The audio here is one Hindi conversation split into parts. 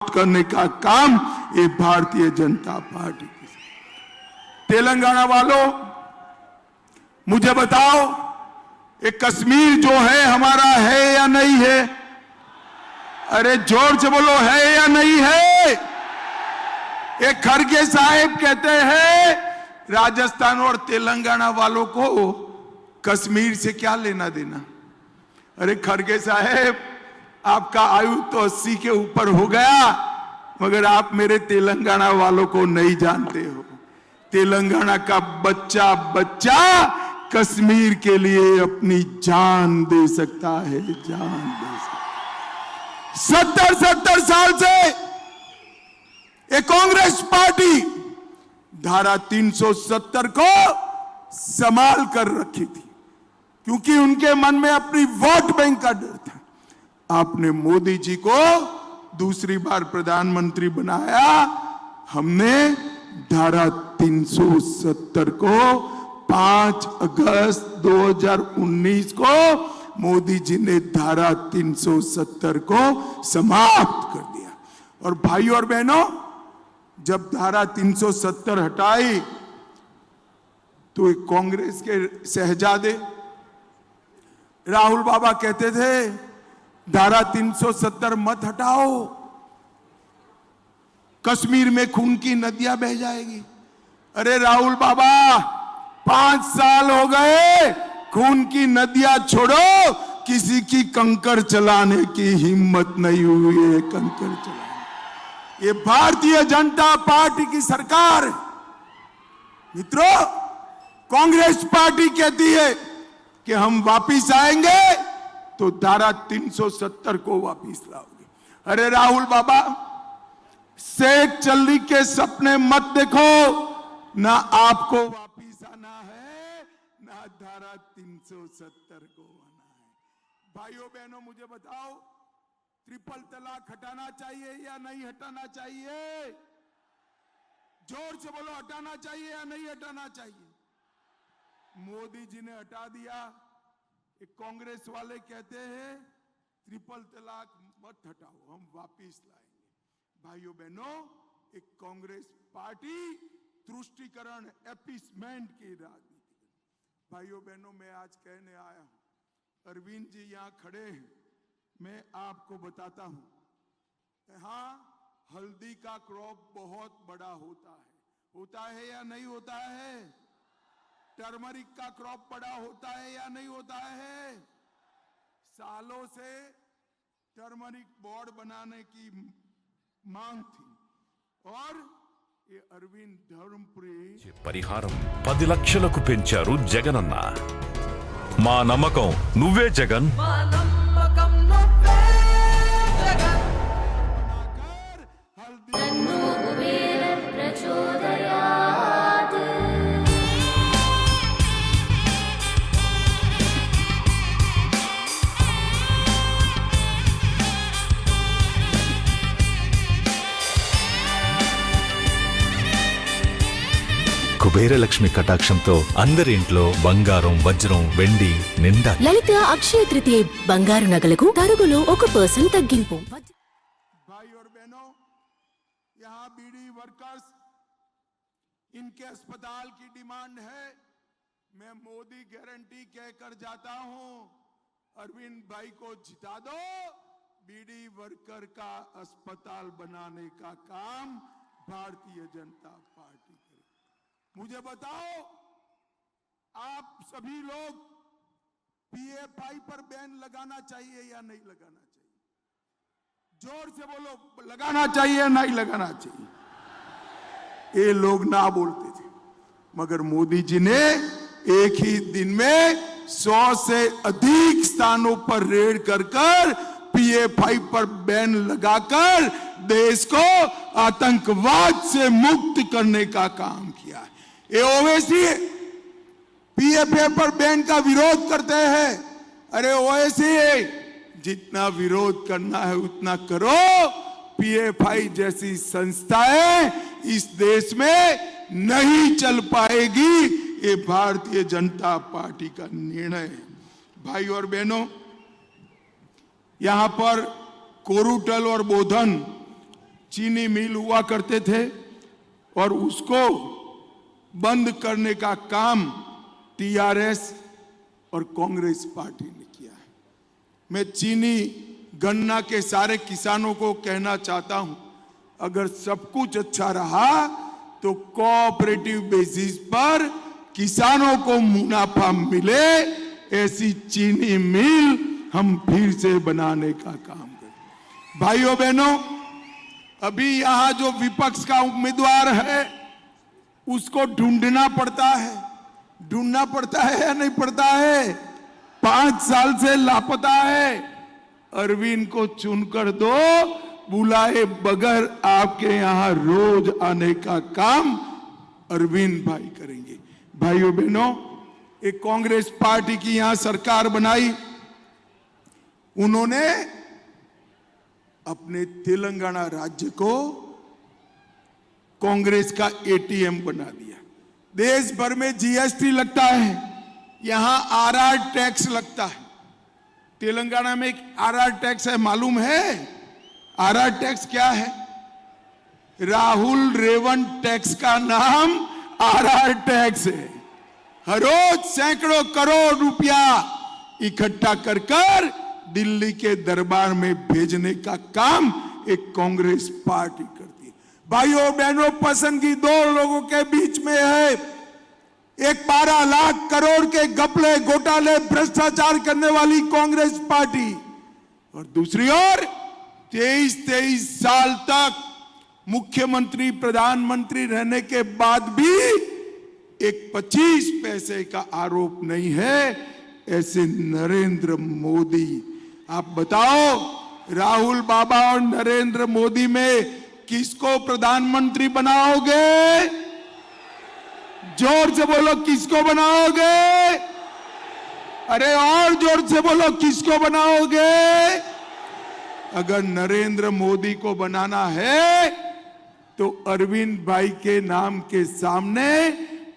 करने का काम ये भारतीय जनता पार्टी की। तेलंगाना वालों, मुझे बताओ, ये कश्मीर जो है हमारा है या नहीं है? अरे जोर से बोलो, है या नहीं है? ये खड़गे साहब कहते हैं राजस्थान और तेलंगाना वालों को कश्मीर से क्या लेना देना। अरे खड़गे साहब, आपका आयु तो 80 के ऊपर हो गया, मगर आप मेरे तेलंगाना वालों को नहीं जानते हो। तेलंगाना का बच्चा बच्चा कश्मीर के लिए अपनी जान दे सकता है, जान दे सकता है। 70 साल से ये कांग्रेस पार्टी धारा 370 को संभाल कर रखी थी, क्योंकि उनके मन में अपनी वोट बैंक का डर था। आपने मोदी जी को दूसरी बार प्रधानमंत्री बनाया, हमने धारा 370 को 5 अगस्त 2019 को मोदी जी ने धारा 370 को समाप्त कर दिया। और भाइयों और बहनों, जब धारा 370 हटाई तो कांग्रेस के शहजादे राहुल बाबा कहते थे धारा 370 मत हटाओ, कश्मीर में खून की नदियां बह जाएगी। अरे राहुल बाबा, 5 साल हो गए, खून की नदियां छोड़ो, किसी की कंकर चलाने की हिम्मत नहीं हुई है। कंकर चलाने ये भारतीय जनता पार्टी की सरकार। मित्रों, कांग्रेस पार्टी कहती है कि हम वापिस आएंगे तो धारा 370 को वापिस लाओगे। अरे राहुल बाबा, शेख चल्ली के सपने मत देखो, ना आपको वापिस आना है, ना धारा 370 को आना है। भाइयों बहनों, मुझे बताओ, ट्रिपल तलाक हटाना चाहिए या नहीं हटाना चाहिए? जोर से बोलो, हटाना चाहिए या नहीं हटाना चाहिए? मोदी जी ने हटा दिया। एक कांग्रेस वाले कहते हैं ट्रिपल तलाक मत हटाओ, हम वापिस लाएंगे। भाइयों बहनों, एक कांग्रेस पार्टी तुष्टीकरण एपीसमेंट की राजनीति। भाइयों बहनों, मैं आज कहने आया हूं, अरविंद जी यहां खड़े हैं, मैं आपको बताता हूं, हाँ, हल्दी का क्रॉप बहुत बड़ा होता है या नहीं होता है? टर्मरिक का क्रॉप बड़ा होता है या नहीं होता है? सालों से टर्मरिक बोर्ड बनाने की मांग थी, और ये अरविंद धर्मपुरी పరిహారం 10 లక్షలకు పెంచారు జగనన్న. మా నమ్మకం నువ్వే జగన్. మా నమ్మకం నువ్వే జగన్. తన్ను కుబేర ప్రచోదయాత్. కుబేరలక్ష్మి కటాక్షంతో అందరి ఇంట్లో బంగారం, వజ్రం, వెండి నిండా. లలిత అక్షయ తృతీయ బంగారు నగలకు తరుగులో 1% తగ్గింపు. भाई और बहनों, यहाँ बीडी वर्कर्स, इनके अस्पताल की डिमांड है। मैं मोदी गारंटी कहकर जाता हूं, अरविंद भाई को जिता दो, बीडी वर्कर का अस्पताल बनाने का काम भारतीय जनता पार्टी करे। मुझे बताओ, आप सभी लोग पीएफआई पर बैन लगाना चाहिए या नहीं लगाना चाहिए? जोर से बोलो, लगाना चाहिए या नहीं लगाना चाहिए? ये लोग ना बोलते थे, मगर मोदी जी ने एक ही दिन में 100 से अधिक स्थानों पर रेड कर पीएफआई पर बैन लगाकर देश को आतंकवाद से मुक्त करने का काम किया है। ये ओवैसी पीएफआई पर बैन का विरोध करते हैं। अरे ओवैसी, जितना विरोध करना है उतना करो। पीएफआई जैसी संस्थाएं इस देश में नहीं चल पाएगी, ये भारतीय जनता पार्टी का निर्णय है। भाई और बहनों, यहां पर कोरुटल और बोधन चीनी मिल हुआ करते थे और उसको बंद करने का काम टीआरएस और कांग्रेस पार्टी ने किया है। मैं चीनी गन्ना के सारे किसानों को कहना चाहता हूं, अगर सब कुछ अच्छा रहा तो कोऑपरेटिव बेसिस पर किसानों को मुनाफा मिले, ऐसी चीनी मिल हम फिर से बनाने का काम करें। भाइयों बहनों, अभी यहां जो विपक्ष का उम्मीदवार है उसको ढूंढना पड़ता है या नहीं पड़ता है? 5 साल से लापता है। अरविंद को चुनकर दो, बुलाए बगैर आपके यहां रोज आने का काम अरविंद भाई करेंगे। भाइयों बहनों, एक कांग्रेस पार्टी की यहां सरकार बनाई, उन्होंने अपने तेलंगाना राज्य को कांग्रेस का एटीएम बना दिया। देश भर में जीएसटी लगता है, यहां आरआर टैक्स लगता है। तेलंगाना में एक आरआर टैक्स है, मालूम है आरआर टैक्स क्या है? राहुल रेवंत टैक्स का नाम आरआर टैक्स है। हर रोज सैकड़ों करोड़ रुपया इकट्ठा कर दिल्ली के दरबार में भेजने का काम एक कांग्रेस पार्टी करती है। भाइयों बहनों, पसंदगी 2 लोगों के बीच में है। एक 12 लाख करोड़ के घपले घोटाले भ्रष्टाचार करने वाली कांग्रेस पार्टी, और दूसरी ओर 23 साल तक मुख्यमंत्री प्रधानमंत्री रहने के बाद भी एक 25 पैसे का आरोप नहीं है, ऐसे नरेंद्र मोदी। आप बताओ, राहुल बाबा और नरेंद्र मोदी में किसको प्रधानमंत्री बनाओगे? जोर से बोलो, किसको बनाओगे? अरे और जोर से बोलो, किसको बनाओगे? अगर नरेंद्र मोदी को बनाना है तो अरविंद भाई के नाम के सामने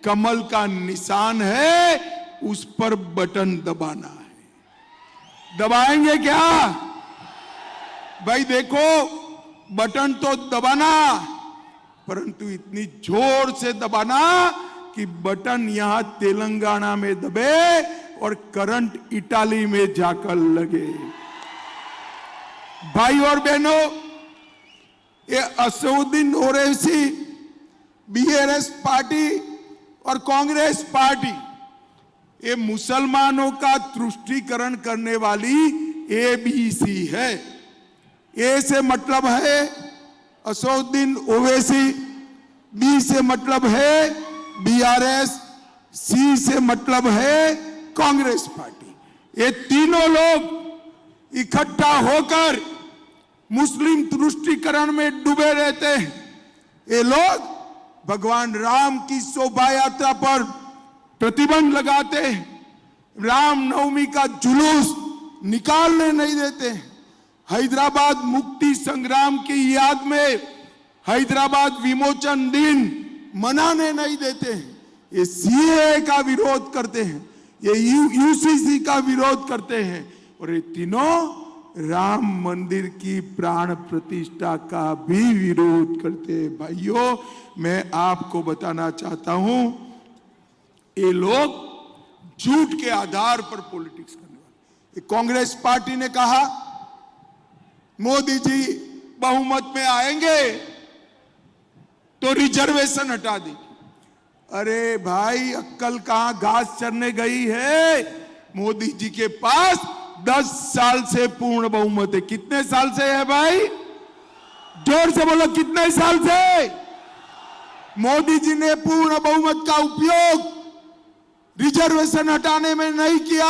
कमल का निशान है, उस पर बटन दबाना है। दबाएंगे क्या? भाई देखो, बटन तो दबाना, परंतु इतनी जोर से दबाना कि बटन यहां तेलंगाना में दबे और करंट इटाली में जाकर लगे। भाई और बहनों, ये असदुद्दीन ओवैसी, बीआरएस पार्टी और कांग्रेस पार्टी, ये मुसलमानों का तुष्टीकरण करने वाली एबीसी है। ए से मतलब है असदुद्दीन ओवैसी, बी से मतलब है बीआरएस, सी से मतलब है कांग्रेस पार्टी। ये तीनों लोग इकट्ठा होकर मुस्लिम तुष्टीकरण में डूबे रहते हैं। ये लोग भगवान राम की शोभा यात्रा पर प्रतिबंध लगाते हैं, रामनवमी का जुलूस निकालने नहीं देते हैं, हैदराबाद मुक्ति संग्राम की याद में हैदराबाद विमोचन दिन मनाने नहीं देते हैं, ये सीए का विरोध करते हैं, ये यूसीसी का विरोध करते हैं, और ये तीनों राम मंदिर की प्राण प्रतिष्ठा का भी विरोध करते हैं। भाइयों, मैं आपको बताना चाहता हूं, ये लोग झूठ के आधार पर पॉलिटिक्स करने वाले। कांग्रेस पार्टी ने कहा मोदी जी बहुमत में आएंगे तो रिजर्वेशन हटा दी। अरे भाई, अक्कल कहां घास चरने गई है? मोदी जी के पास 10 साल से पूर्ण बहुमत है। कितने साल से है भाई? जोर से बोलो, कितने साल से? मोदी जी ने पूर्ण बहुमत का उपयोग रिजर्वेशन हटाने में नहीं किया,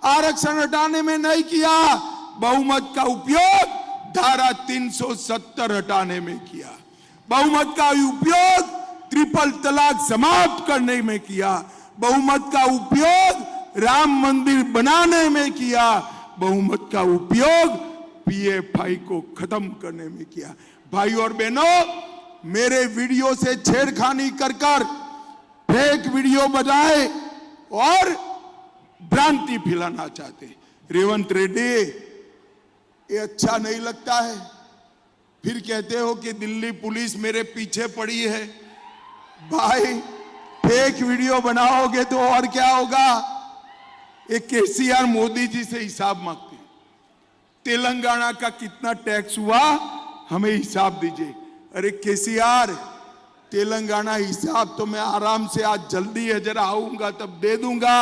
आरक्षण हटाने में नहीं किया, बहुमत का उपयोग धारा 370 हटाने में किया, बहुमत का उपयोग ट्रिपल तलाक समाप्त करने में किया, बहुमत का उपयोग राम मंदिर बनाने में किया, बहुमत का उपयोग पीएफआई को खत्म करने में किया। भाई और बहनों, मेरे वीडियो से छेड़खानी कर फेक वीडियो बनाए और भ्रांति फैलाना चाहते। रेवंत रेड्डी, ये अच्छा नहीं लगता है। फिर कहते हो कि दिल्ली पुलिस मेरे पीछे पड़ी है। भाई फेक वीडियो बनाओगे तो और क्या होगा। एक केसीआर मोदी जी से हिसाब मांगते हैं, तेलंगाना का कितना टैक्स हुआ हमें हिसाब दीजिए। अरे केसीआर, तेलंगाना हिसाब तो मैं आराम से आज जल्दी है, जरा आऊंगा तब दे दूंगा,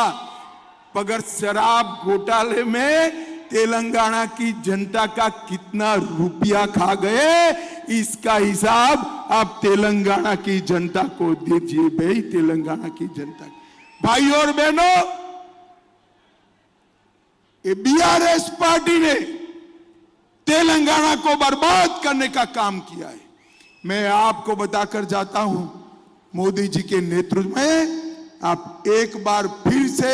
मगर शराब घोटाले में तेलंगाना की जनता का कितना रुपया खा गए, इसका हिसाब आप तेलंगाना की जनता को दीजिए। भाई तेलंगाना की जनता, भाई और बहनों, ये बीआरएस पार्टी ने तेलंगाना को बर्बाद करने का काम किया है। मैं आपको बताकर जाता हूं, मोदी जी के नेतृत्व में आप एक बार फिर से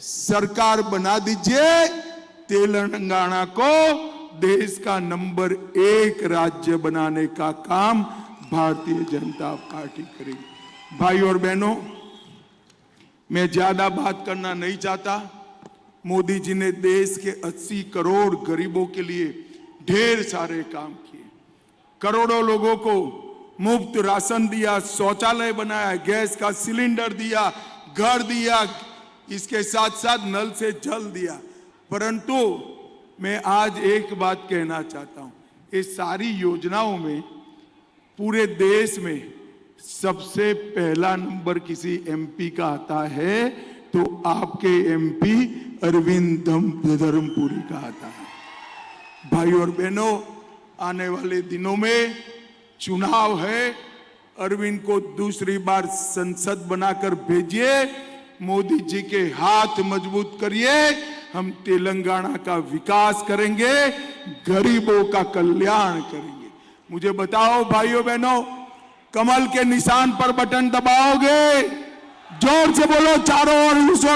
सरकार बना दीजिए, तेलंगाना को देश का नंबर 1 राज्य बनाने का काम भारतीय जनता पार्टी करेगी। भाई और बहनों, मैं ज्यादा बात करना नहीं चाहता। मोदी जी ने देश के 80 करोड़ गरीबों के लिए ढेर सारे काम किए, करोड़ों लोगों को मुफ्त राशन दिया, शौचालय बनाया, गैस का सिलेंडर दिया, घर दिया, इसके साथ साथ नल से जल दिया। परंतु मैं आज एक बात कहना चाहता हूं, ये सारी योजनाओं में पूरे देश में सबसे पहला नंबर किसी एमपी का आता है तो आपके एमपी अरविंद धर्मपुरी का आता है। भाई और बहनों, आने वाले दिनों में चुनाव है, अरविंद को दूसरी बार संसद बनाकर भेजिए, मोदी जी के हाथ मजबूत करिए, हम तेलंगाना का विकास करेंगे, गरीबों का कल्याण करेंगे। मुझे बताओ भाइयों बहनों, कमल के निशान पर बटन दबाओगे? जोर से बोलो, चारों ओर उस ओर